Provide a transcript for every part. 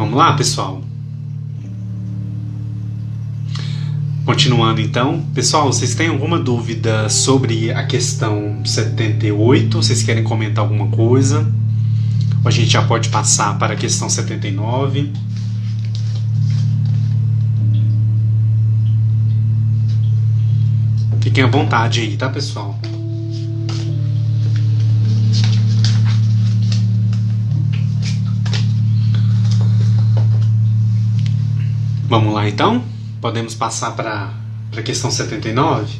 Vamos lá, pessoal. Continuando então, pessoal, vocês têm alguma dúvida sobre a questão 78? Vocês querem comentar alguma coisa? Ou a gente já pode passar para a questão 79? Fiquem à vontade aí, tá, pessoal? Vamos lá então? Podemos passar para a questão 79?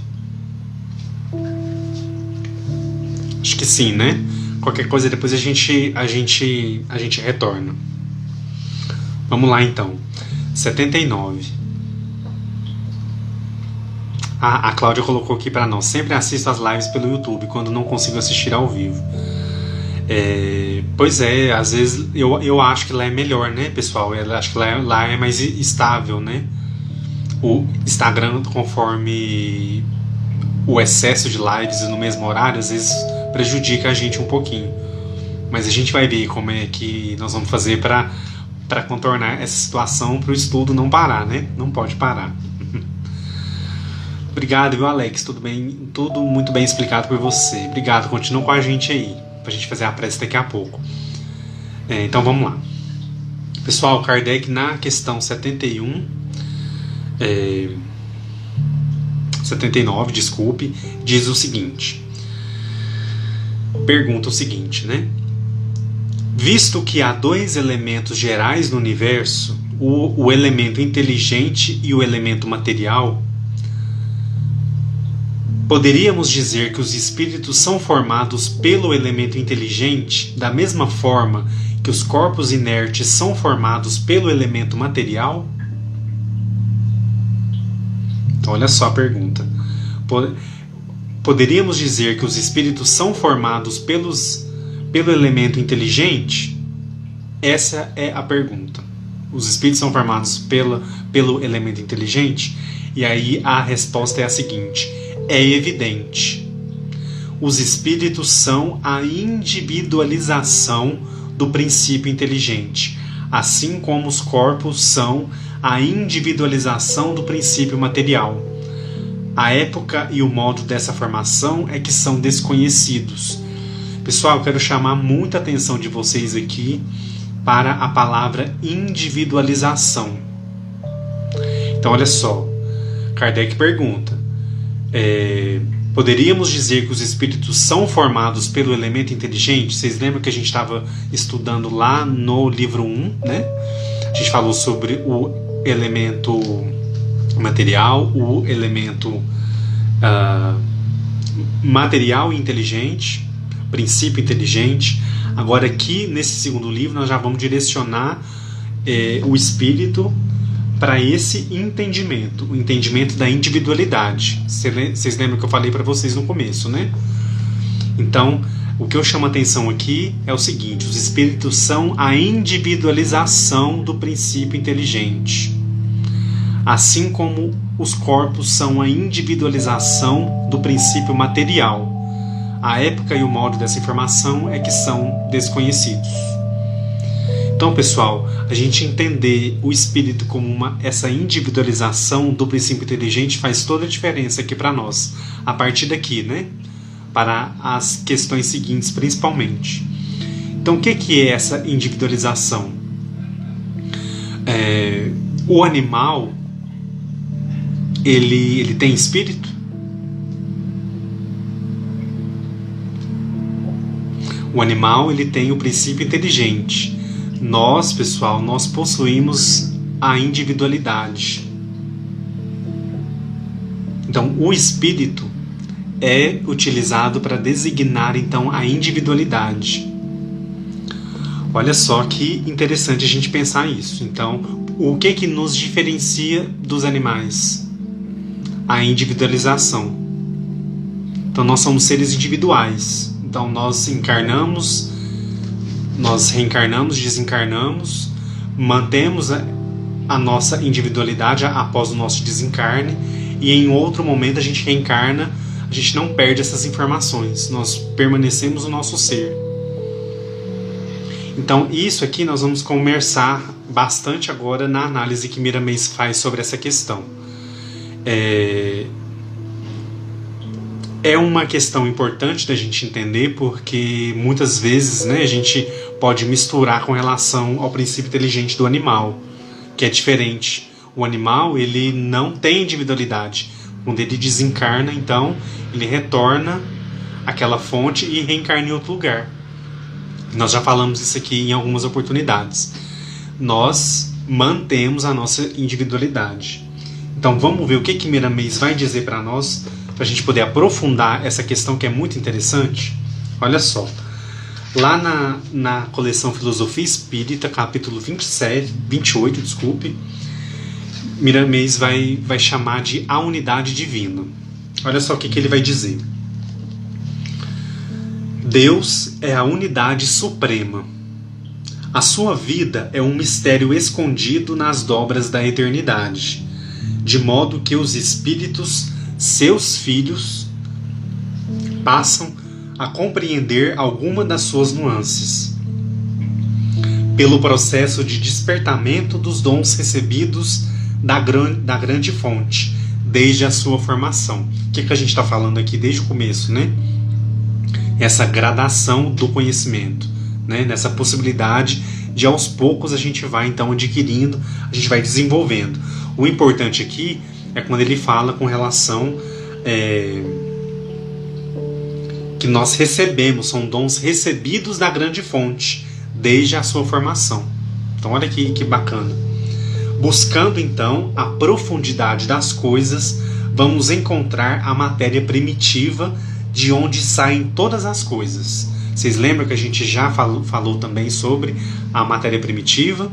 Acho que sim, né? Qualquer coisa depois a gente retorna. Vamos lá então. 79. A Cláudia colocou aqui para nós. Sempre assisto as lives pelo YouTube quando não consigo assistir ao vivo. Pois é, às vezes eu acho que lá é melhor, né, pessoal? Eu acho que lá é mais estável, né? O Instagram, conforme o excesso de lives no mesmo horário, às vezes prejudica a gente um pouquinho. Mas a gente vai ver como é que nós vamos fazer para contornar essa situação, para o estudo não parar, né? Não pode parar. Obrigado, viu, Alex? Tudo bem? Tudo muito bem explicado por você. Obrigado, continua com a gente aí, pra gente fazer a prece daqui a pouco. Então vamos lá. Pessoal, Kardec na questão 79, desculpe, diz o seguinte. Pergunta o seguinte, né? Visto que há dois elementos gerais no universo, o elemento inteligente e o elemento material, poderíamos dizer que os espíritos são formados pelo elemento inteligente da mesma forma que os corpos inertes são formados pelo elemento material? Então, olha só a pergunta. Poderíamos dizer que os espíritos são formados pelo elemento inteligente? Essa é a pergunta. Os espíritos são formados pelo elemento inteligente? E aí a resposta é a seguinte: é evidente. Os espíritos são a individualização do princípio inteligente, assim como os corpos são a individualização do princípio material. A época e o modo dessa formação é que são desconhecidos. Pessoal, eu quero chamar muita atenção de vocês aqui para a palavra individualização. Então, olha só. Kardec pergunta: poderíamos dizer que os espíritos são formados pelo elemento inteligente? Vocês lembram que a gente estava estudando lá no livro 1, né? A gente falou sobre o elemento material, o elemento material e inteligente, princípio inteligente. Agora aqui, nesse segundo livro, nós já vamos direcionar o espírito para esse entendimento, o entendimento da individualidade. Vocês lembram que eu falei para vocês no começo, né? Então, o que eu chamo a atenção aqui é o seguinte: os espíritos são a individualização do princípio inteligente, assim como os corpos são a individualização do princípio material. A época e o modo dessa informação é que são desconhecidos. Então, pessoal, a gente entender o espírito como essa individualização do princípio inteligente faz toda a diferença aqui para nós, a partir daqui, né? Para as questões seguintes, principalmente. Então, o que é essa individualização? O animal, ele tem espírito? O animal, ele tem o princípio inteligente. Nós, pessoal, nós possuímos a individualidade. Então, o espírito é utilizado para designar, então, a individualidade. Olha só que interessante a gente pensar isso. Então, o que nos diferencia dos animais? A individualização. Então, nós somos seres individuais. Então, nós encarnamos, nós reencarnamos, desencarnamos, mantemos a nossa individualidade após o nosso desencarne, e em outro momento a gente reencarna, a gente não perde essas informações, nós permanecemos o nosso ser. Então, isso aqui nós vamos conversar bastante agora na análise que Miramês faz sobre essa questão. É uma questão importante da gente entender, porque muitas vezes, né, a gente pode misturar com relação ao princípio inteligente do animal, que é diferente. O animal, ele não tem individualidade. Quando ele desencarna, então, ele retorna àquela fonte e reencarna em outro lugar. Nós já falamos isso aqui em algumas oportunidades. Nós mantemos a nossa individualidade. Então vamos ver o que Miramês vai dizer para nós, para a gente poder aprofundar essa questão que é muito interessante. Olha só, lá na coleção Filosofia Espírita, capítulo 28, Miramês vai chamar de a unidade divina. Olha só o que ele vai dizer. Deus é a unidade suprema. A sua vida é um mistério escondido nas dobras da eternidade, de modo que os espíritos, seus filhos, passam a compreender alguma das suas nuances. Pelo processo de despertamento dos dons recebidos da grande fonte, desde a sua formação. O que a gente está falando aqui desde o começo, né? Essa gradação do conhecimento, né? Nessa possibilidade de aos poucos a gente vai então adquirindo, a gente vai desenvolvendo. O importante aqui é quando ele fala com relação que nós recebemos, são dons recebidos da grande fonte, desde a sua formação. Então olha que bacana. Buscando então a profundidade das coisas, vamos encontrar a matéria primitiva de onde saem todas as coisas. Vocês lembram que a gente já falou também sobre a matéria primitiva?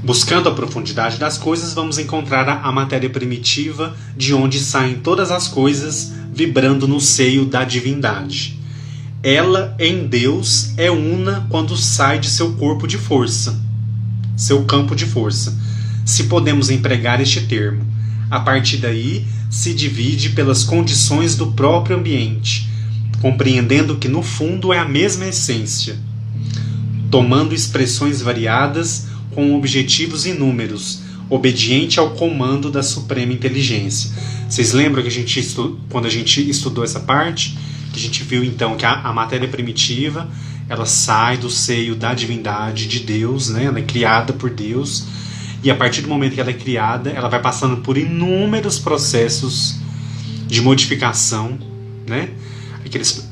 Buscando a profundidade das coisas, vamos encontrar a matéria primitiva de onde saem todas as coisas, vibrando no seio da divindade. Ela, em Deus, é una quando sai de seu corpo de força, seu campo de força, se podemos empregar este termo. A partir daí, se divide pelas condições do próprio ambiente, compreendendo que no fundo é a mesma essência, tomando expressões variadas com objetivos inúmeros, obediente ao comando da suprema inteligência. Vocês lembram que quando a gente estudou essa parte, que a gente viu então que a matéria primitiva, ela sai do seio da divindade de Deus, né? Ela é criada por Deus, e a partir do momento que ela é criada, ela vai passando por inúmeros processos de modificação, né?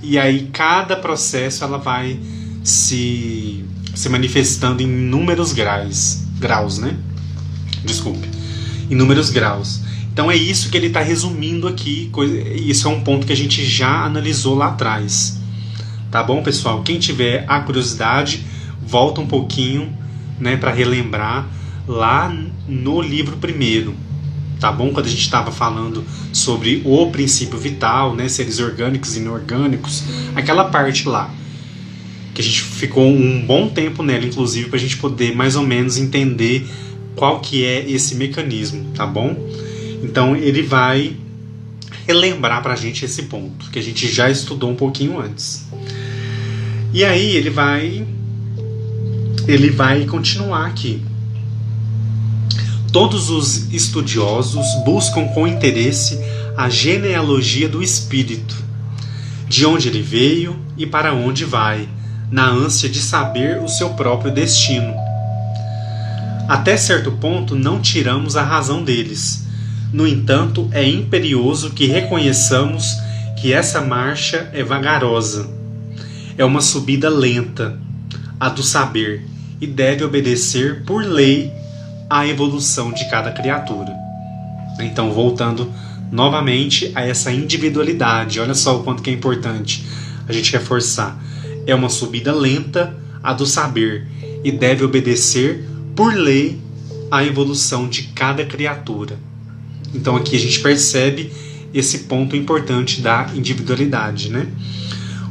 E aí cada processo ela vai se manifestando em inúmeros graus, né? Desculpe, inúmeros graus. Então é isso que ele está resumindo aqui. Isso é um ponto que a gente já analisou lá atrás. Tá bom, pessoal? Quem tiver a curiosidade, volta um pouquinho, né, para relembrar lá no livro primeiro. Tá bom? Quando a gente estava falando sobre o princípio vital, né, seres orgânicos e inorgânicos, aquela parte lá. Que a gente ficou um bom tempo nela, inclusive, para a gente poder mais ou menos entender qual que é esse mecanismo, tá bom? Então ele vai relembrar para a gente esse ponto, que a gente já estudou um pouquinho antes. E aí ele vai continuar aqui. Todos os estudiosos buscam com interesse a genealogia do espírito, de onde ele veio e para onde vai, na ânsia de saber o seu próprio destino. Até certo ponto não tiramos a razão deles. No entanto, é imperioso que reconheçamos que essa marcha é vagarosa. É uma subida lenta, a do saber, e deve obedecer por lei à evolução de cada criatura. Então, voltando novamente a essa individualidade, olha só o quanto que é importante a gente reforçar. É uma subida lenta, a do saber, e deve obedecer por lei à evolução de cada criatura. Então aqui a gente percebe esse ponto importante da individualidade, né?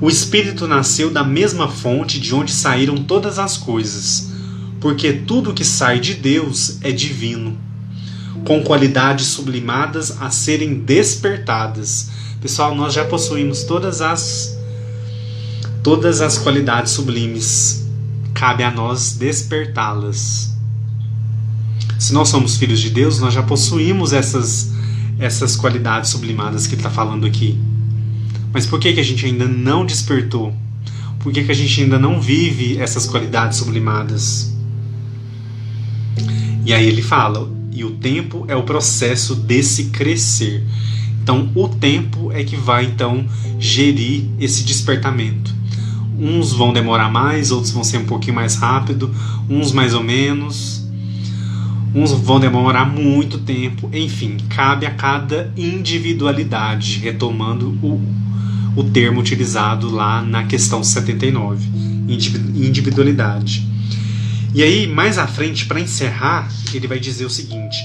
O espírito nasceu da mesma fonte de onde saíram todas as coisas, porque tudo que sai de Deus é divino, com qualidades sublimadas a serem despertadas, Pessoal, nós já possuímos todas as qualidades sublimes. Cabe a nós despertá-las. Se nós somos filhos de Deus, nós já possuímos essas qualidades sublimadas que ele está falando aqui. Mas por que a gente ainda não despertou? Por que a gente ainda não vive essas qualidades sublimadas? E aí ele fala, e o tempo é o processo desse crescer. Então o tempo é que vai então gerir esse despertamento. Uns vão demorar mais, outros vão ser um pouquinho mais rápido, uns mais ou menos, uns vão demorar muito tempo. Enfim, cabe a cada individualidade, retomando o termo utilizado lá na questão 79, individualidade. E aí, mais à frente, para encerrar, ele vai dizer o seguinte: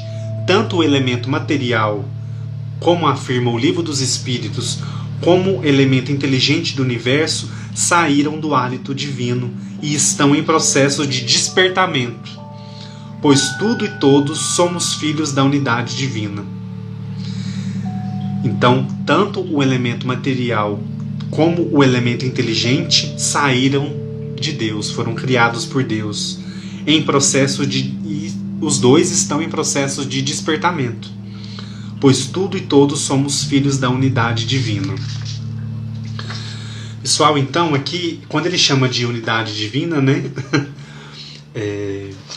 tanto o elemento material, como afirma o Livro dos Espíritos, como o elemento inteligente do universo, saíram do hálito divino e estão em processo de despertamento, pois tudo e todos somos filhos da unidade divina. Então, tanto o elemento material como o elemento inteligente saíram de Deus, foram criados por Deus, e os dois estão em processo de despertamento, pois tudo e todos somos filhos da unidade divina. Pessoal, então aqui, quando ele chama de unidade divina, né,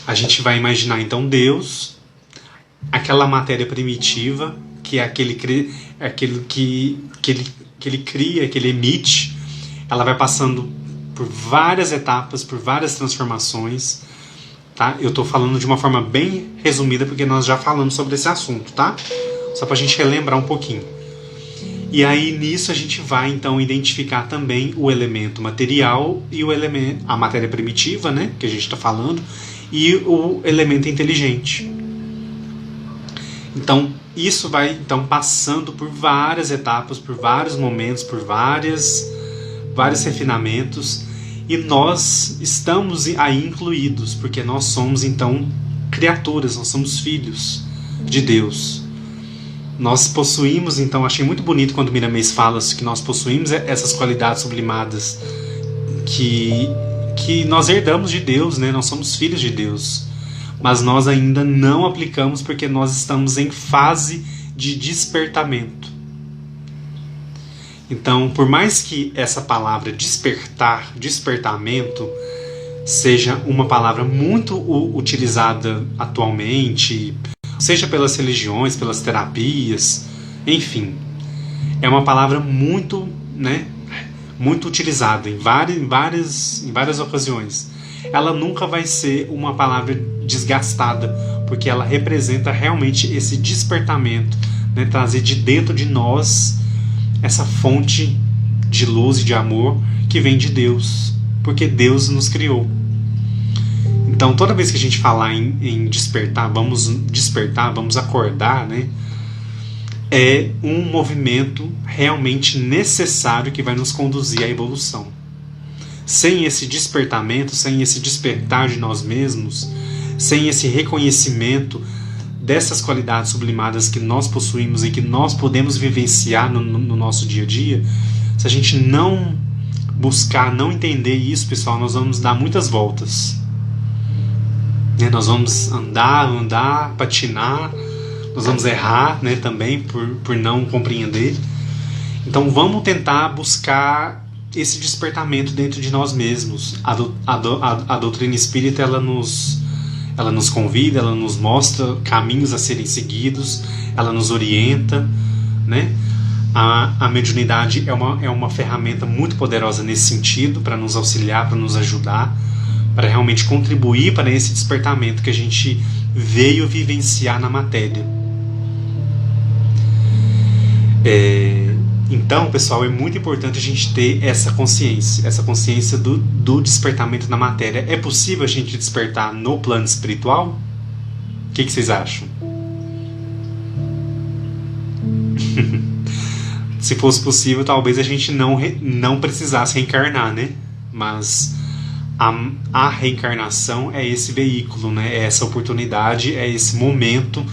a gente vai imaginar então Deus, aquela matéria primitiva, que é aquele que ele cria, que ele emite. Ela vai passando por várias etapas, por várias transformações, tá? Eu estou falando de uma forma bem resumida, porque nós já falamos sobre esse assunto, tá? Só para a gente relembrar um pouquinho. E aí nisso a gente vai então identificar também o elemento material e a matéria primitiva, né, que a gente está falando, e o elemento inteligente. Então isso vai então passando por várias etapas, por vários momentos, por vários refinamentos, e nós estamos aí incluídos, porque nós somos então criaturas, nós somos filhos de Deus. Nós possuímos, então, achei muito bonito quando Miramês fala que nós possuímos essas qualidades sublimadas que nós herdamos de Deus, né? Nós somos filhos de Deus, mas nós ainda não aplicamos porque nós estamos em fase de despertamento. Então, por mais que essa palavra despertamento, seja uma palavra muito utilizada atualmente, seja pelas religiões, pelas terapias, enfim, é uma palavra muito, né, muito utilizada em várias ocasiões. Ela nunca vai ser uma palavra desgastada, porque ela representa realmente esse despertamento, né, trazer de dentro de nós essa fonte de luz e de amor que vem de Deus, porque Deus nos criou. Então, toda vez que a gente falar em despertar, vamos acordar, né? É um movimento realmente necessário que vai nos conduzir à evolução. Sem esse despertamento, sem esse despertar de nós mesmos, sem esse reconhecimento dessas qualidades sublimadas que nós possuímos e que nós podemos vivenciar no nosso dia a dia, se a gente não buscar, não entender isso, pessoal, nós vamos dar muitas voltas. Nós vamos andar, patinar, nós vamos errar, né, também por não compreender. Então vamos tentar buscar esse despertamento dentro de nós mesmos. A doutrina espírita ela nos convida, ela nos mostra caminhos a serem seguidos, ela nos orienta, né? A mediunidade é uma ferramenta muito poderosa nesse sentido, para nos auxiliar, para nos ajudar, para realmente contribuir para esse despertamento que a gente veio vivenciar na matéria. Então, pessoal, é muito importante a gente ter essa consciência do despertamento na matéria. É possível a gente despertar no plano espiritual? O que vocês acham? Se fosse possível, talvez a gente não precisasse reencarnar, né? Mas a reencarnação é esse veículo, né? É essa oportunidade, é esse momento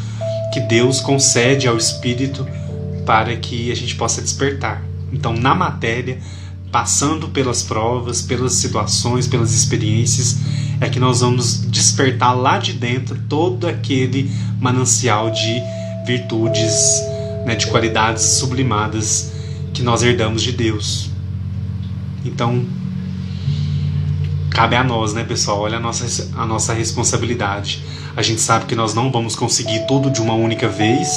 que Deus concede ao espírito para que a gente possa despertar. Então, na matéria, passando pelas provas, pelas situações, pelas experiências, é que nós vamos despertar lá de dentro todo aquele manancial de virtudes, né, de qualidades sublimadas que nós herdamos de Deus. Então, cabe a nós, né, pessoal? Olha a nossa responsabilidade. A gente sabe que nós não vamos conseguir tudo de uma única vez,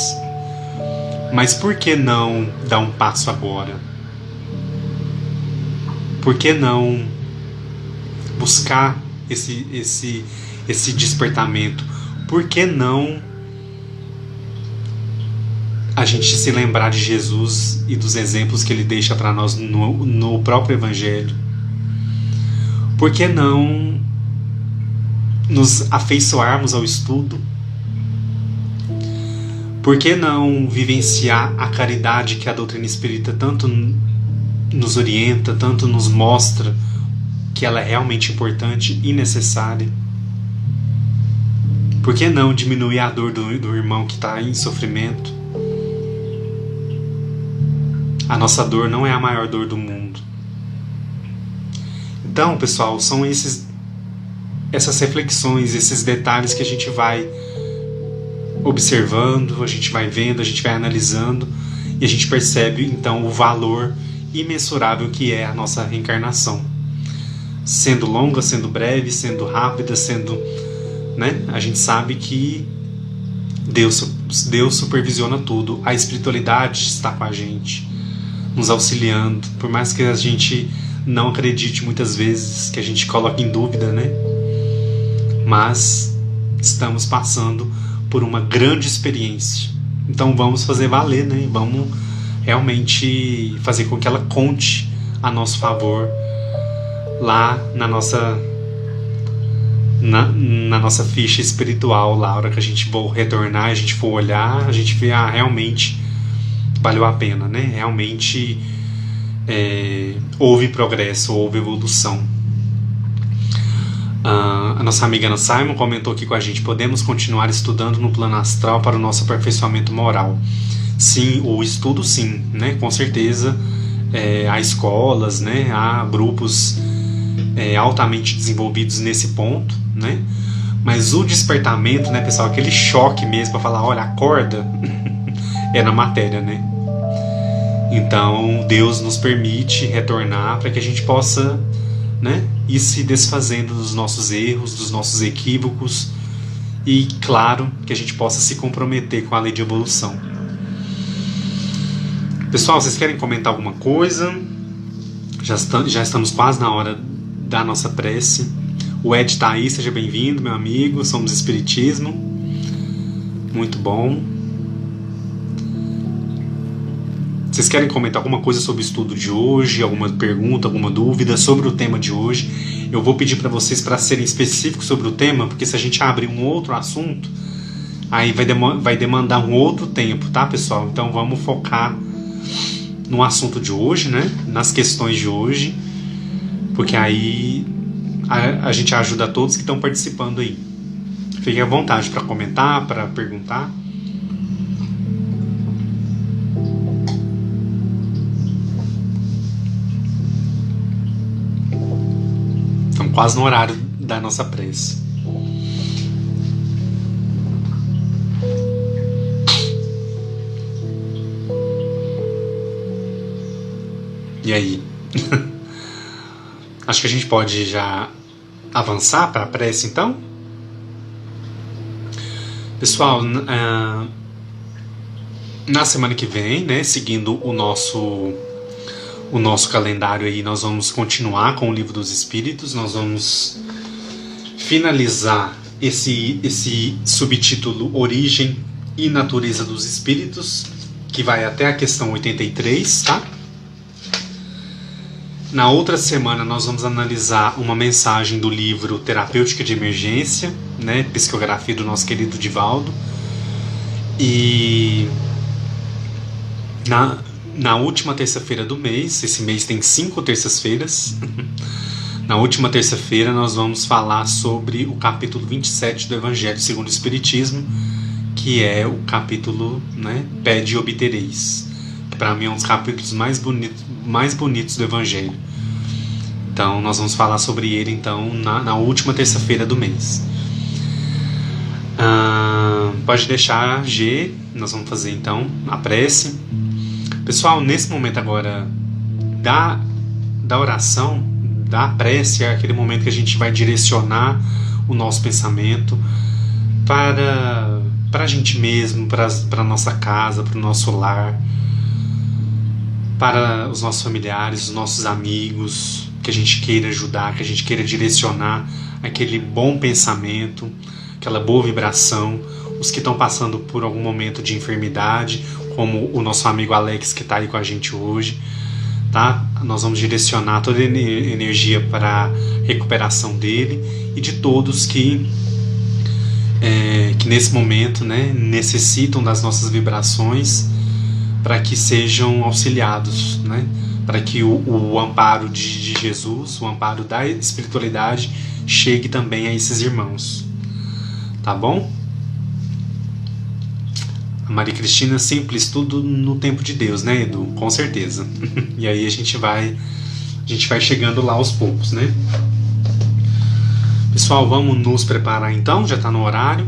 mas por que não dar um passo agora? Por que não buscar esse despertamento? Por que não a gente se lembrar de Jesus e dos exemplos que Ele deixa para nós no próprio Evangelho? Por que não nos afeiçoarmos ao estudo? Por que não vivenciar a caridade que a doutrina espírita tanto nos orienta, tanto nos mostra que ela é realmente importante e necessária? Por que não diminuir a dor do irmão que está em sofrimento? A nossa dor não é a maior dor do mundo. Então, pessoal, são essas reflexões, esses detalhes que a gente vai observando, a gente vai vendo, a gente vai analisando e a gente percebe então o valor imensurável que é a nossa reencarnação. Sendo longa, sendo breve, sendo rápida, sendo, né? A gente sabe que Deus supervisiona tudo. A espiritualidade está com a gente, nos auxiliando, por mais que a gente não acredite muitas vezes, que a gente coloque em dúvida, né? Mas estamos passando por uma grande experiência. Então vamos fazer valer, né? Vamos realmente fazer com que ela conte a nosso favor lá na nossa ficha espiritual, lá, a hora que a gente for retornar, a gente for olhar, a gente vê, realmente valeu a pena, né? Realmente houve progresso, houve evolução. A nossa amiga Ana Simon comentou aqui com a gente: podemos continuar estudando no plano astral para o nosso aperfeiçoamento moral. Sim, o estudo sim, né? Com certeza há escolas, né? Há grupos altamente desenvolvidos nesse ponto, né? Mas o despertamento, né, pessoal, aquele choque mesmo para falar, olha, acorda, é na matéria, né? Então Deus nos permite retornar para que a gente possa, né, ir se desfazendo dos nossos erros, dos nossos equívocos e, claro, que a gente possa se comprometer com a lei de evolução. Pessoal, vocês querem comentar alguma coisa? Já estamos quase na hora da nossa prece. O Ed está aí, seja bem-vindo, meu amigo. Somos Espiritismo. Muito bom. Vocês querem comentar alguma coisa sobre o estudo de hoje? Alguma pergunta, alguma dúvida sobre o tema de hoje? Eu vou pedir para vocês para serem específicos sobre o tema, porque se a gente abrir um outro assunto, aí vai demandar um outro tempo, tá, pessoal? Então vamos focar no assunto de hoje, né? Nas questões de hoje, porque aí a gente ajuda a todos que estão participando aí. Fiquem à vontade para comentar, para perguntar. Estamos quase no horário da nossa prece. E aí? Acho que a gente pode já avançar para a prece, então? Pessoal, na semana que vem, né, seguindo o nosso calendário aí, nós vamos continuar com o Livro dos Espíritos. Nós vamos finalizar esse subtítulo Origem e Natureza dos Espíritos, que vai até a questão 83, tá? Na outra semana nós vamos analisar uma mensagem do livro Terapêutica de Emergência, né, psicografia do nosso querido Divaldo. E na última terça-feira do mês, esse mês tem 5 terças-feiras, na última terça-feira nós vamos falar sobre o capítulo 27 do Evangelho segundo o Espiritismo, que é o capítulo, né, Pede e Obtereis. Para mim é um dos capítulos mais bonitos do Evangelho. Então nós vamos falar sobre ele então na última terça-feira do mês. Pode deixar G, nós vamos fazer então a prece. Pessoal, nesse momento agora da oração, da prece, é aquele momento que a gente vai direcionar o nosso pensamento para a gente mesmo, para a nossa casa, para o nosso lar, para os nossos familiares, os nossos amigos, que a gente queira ajudar, que a gente queira direcionar aquele bom pensamento, aquela boa vibração, os que estão passando por algum momento de enfermidade, como o nosso amigo Alex que está aí com a gente hoje, tá? Nós vamos direcionar toda a energia para a recuperação dele e de todos que nesse momento, né, necessitam das nossas vibrações para que sejam auxiliados, né, para que o amparo de Jesus, o amparo da espiritualidade chegue também a esses irmãos. Tá bom? A Maria Cristina, simples, tudo no tempo de Deus, né, Edu? Com certeza. E aí a gente vai chegando lá aos poucos, né? Pessoal, vamos nos preparar então, já está no horário.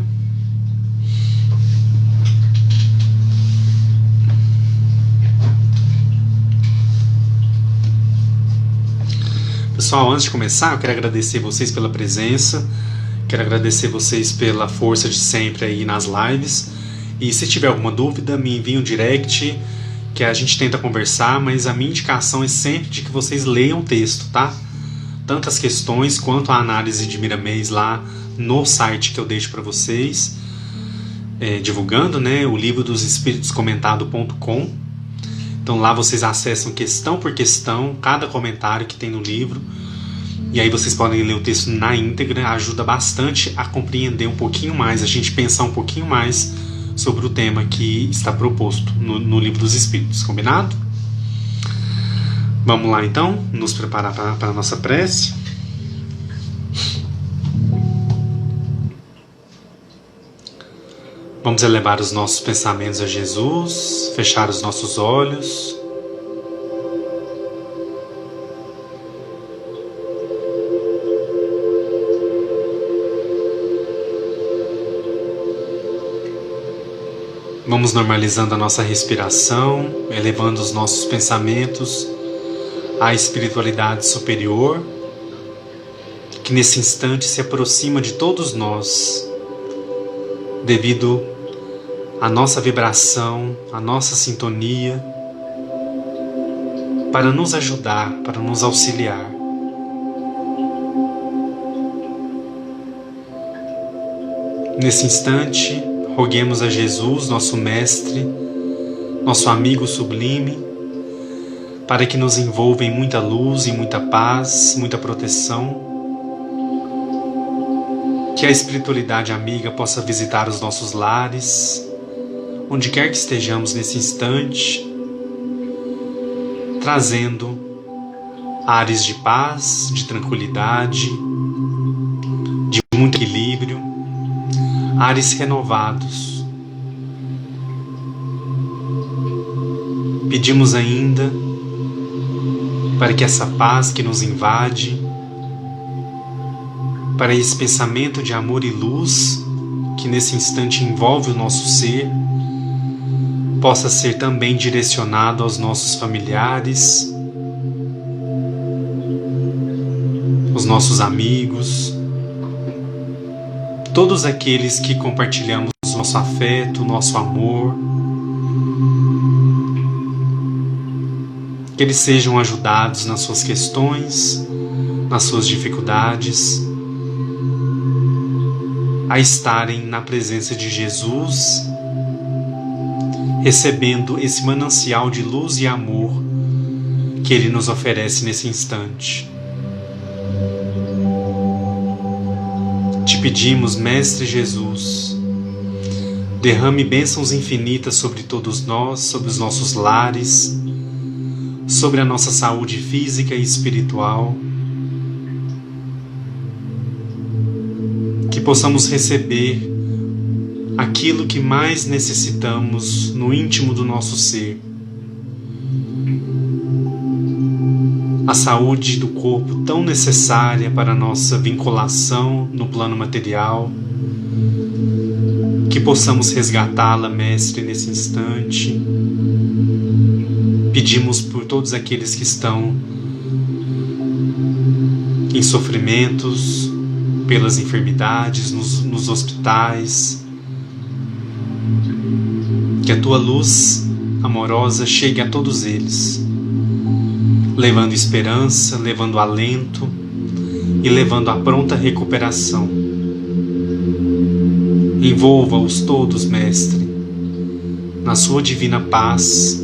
Pessoal, antes de começar, eu quero agradecer vocês pela presença, quero agradecer vocês pela força de sempre aí nas lives. E se tiver alguma dúvida, me envie um direct, que a gente tenta conversar, mas a minha indicação é sempre de que vocês leiam o texto, tá? Tanto as questões quanto a análise de Miramês lá no site que eu deixo para vocês, divulgando, né, o livro dos espíritos comentado.com. Então lá vocês acessam questão por questão, cada comentário que tem no livro, e aí vocês podem ler o texto na íntegra. Ajuda bastante a compreender um pouquinho mais, a gente pensar um pouquinho mais sobre o tema que está proposto no livro dos espíritos, combinado? Vamos lá então, nos preparar para a nossa prece. Vamos elevar os nossos pensamentos a Jesus, fechar os nossos olhos. Vamos normalizando a nossa respiração, elevando os nossos pensamentos à espiritualidade superior, que nesse instante se aproxima de todos nós, devido à nossa vibração, à nossa sintonia, para nos ajudar, para nos auxiliar. Nesse instante, roguemos a Jesus, nosso Mestre, nosso amigo sublime, para que nos envolva em muita luz e muita paz, muita proteção. Que a espiritualidade amiga possa visitar os nossos lares, onde quer que estejamos nesse instante, trazendo ares de paz, de tranquilidade, de muito equilíbrio, ares renovados. Pedimos ainda para que essa paz que nos invade, para esse pensamento de amor e luz que nesse instante envolve o nosso ser, possa ser também direcionado aos nossos familiares, os nossos amigos, todos aqueles que compartilhamos o nosso afeto, o nosso amor, que eles sejam ajudados nas suas questões, nas suas dificuldades, a estarem na presença de Jesus, recebendo esse manancial de luz e amor que Ele nos oferece nesse instante. Te pedimos, Mestre Jesus, derrame bênçãos infinitas sobre todos nós, sobre os nossos lares, sobre a nossa saúde física e espiritual, que possamos receber aquilo que mais necessitamos no íntimo do nosso ser, saúde do corpo tão necessária para a nossa vinculação no plano material, que possamos resgatá-la, Mestre, nesse instante. Pedimos por todos aqueles que estão em sofrimentos, pelas enfermidades, nos hospitais, que a Tua luz amorosa chegue a todos eles, levando esperança, levando alento e levando a pronta recuperação. Envolva-os todos, Mestre, na Sua divina paz,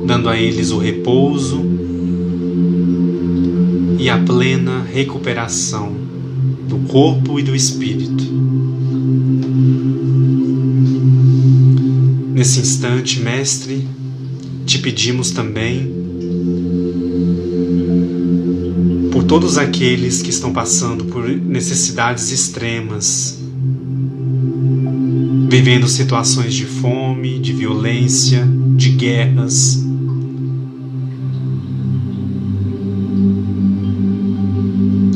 dando a eles o repouso e a plena recuperação do corpo e do espírito. Nesse instante, Mestre, te pedimos também por todos aqueles que estão passando por necessidades extremas, vivendo situações de fome, de violência, de guerras.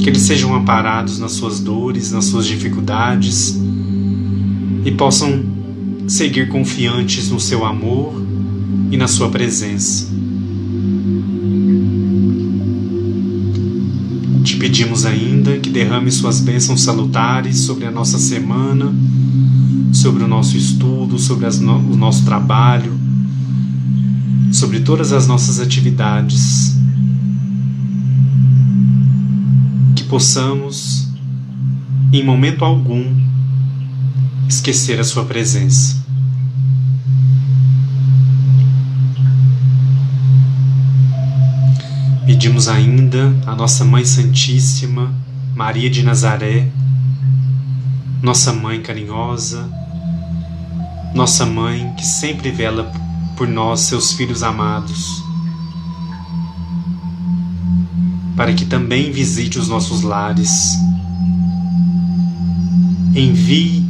Que eles sejam amparados nas suas dores, nas suas dificuldades e possam seguir confiantes no seu amor e na sua presença. Te pedimos ainda que derrame suas bênçãos salutares sobre a nossa semana, sobre o nosso estudo, sobre o nosso trabalho, sobre todas as nossas atividades. Que possamos, em momento algum, esquecer a sua presença. Pedimos ainda a nossa Mãe Santíssima, Maria de Nazaré, nossa Mãe carinhosa, nossa Mãe que sempre vela por nós, seus filhos amados, para que também visite os nossos lares. Envie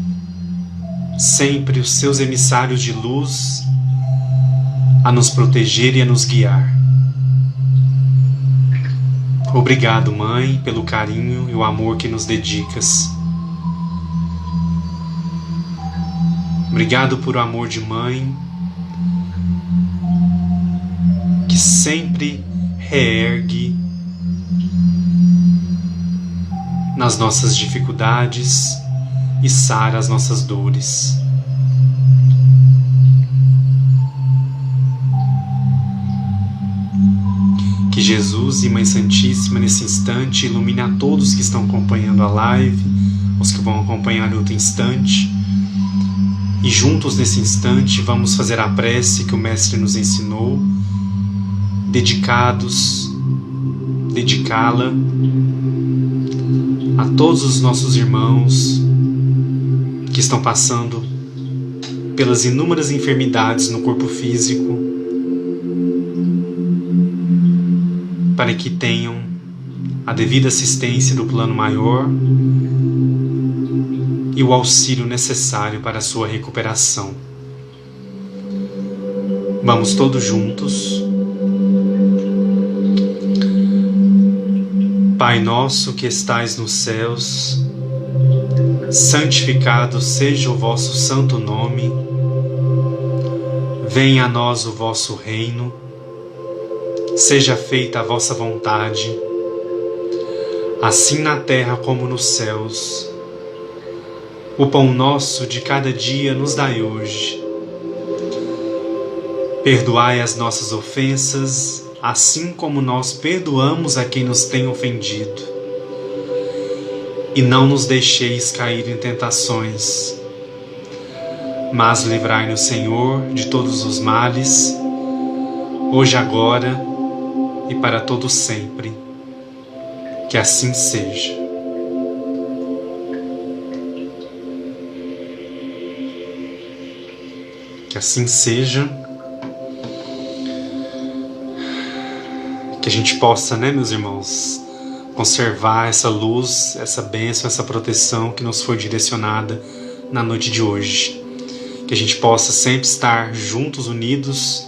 sempre os seus emissários de luz a nos proteger e a nos guiar. Obrigado, Mãe, pelo carinho e o amor que nos dedicas. Obrigado por o amor de Mãe, que sempre reergue nas nossas dificuldades e sara as nossas dores. Que Jesus e Mãe Santíssima nesse instante ilumine a todos que estão acompanhando a live, os que vão acompanhar em outro instante. E juntos nesse instante vamos fazer a prece que o Mestre nos ensinou, dedicá-la a todos os nossos irmãos que estão passando pelas inúmeras enfermidades no corpo físico, para que tenham a devida assistência do plano maior e o auxílio necessário para a sua recuperação. Vamos todos juntos. Pai nosso que estais nos céus, santificado seja o vosso santo nome. Venha a nós o vosso reino. Seja feita a vossa vontade, assim na terra como nos céus. O pão nosso de cada dia nos dai hoje. Perdoai as nossas ofensas, assim como nós perdoamos a quem nos tem ofendido. E não nos deixeis cair em tentações, mas livrai-nos, Senhor, de todos os males, hoje, agora e para todo sempre. Que assim seja. Que assim seja. Que a gente possa, meus irmãos, conservar essa luz, essa bênção, essa proteção que nos foi direcionada na noite de hoje. Que a gente possa sempre estar juntos, unidos,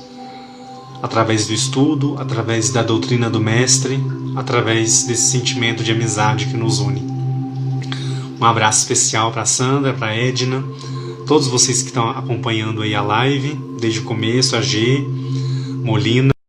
através do estudo, através da doutrina do Mestre, através desse sentimento de amizade que nos une. Um abraço especial para a Sandra, para a Edna, todos vocês que estão acompanhando aí a live, desde o começo, a G, Molina.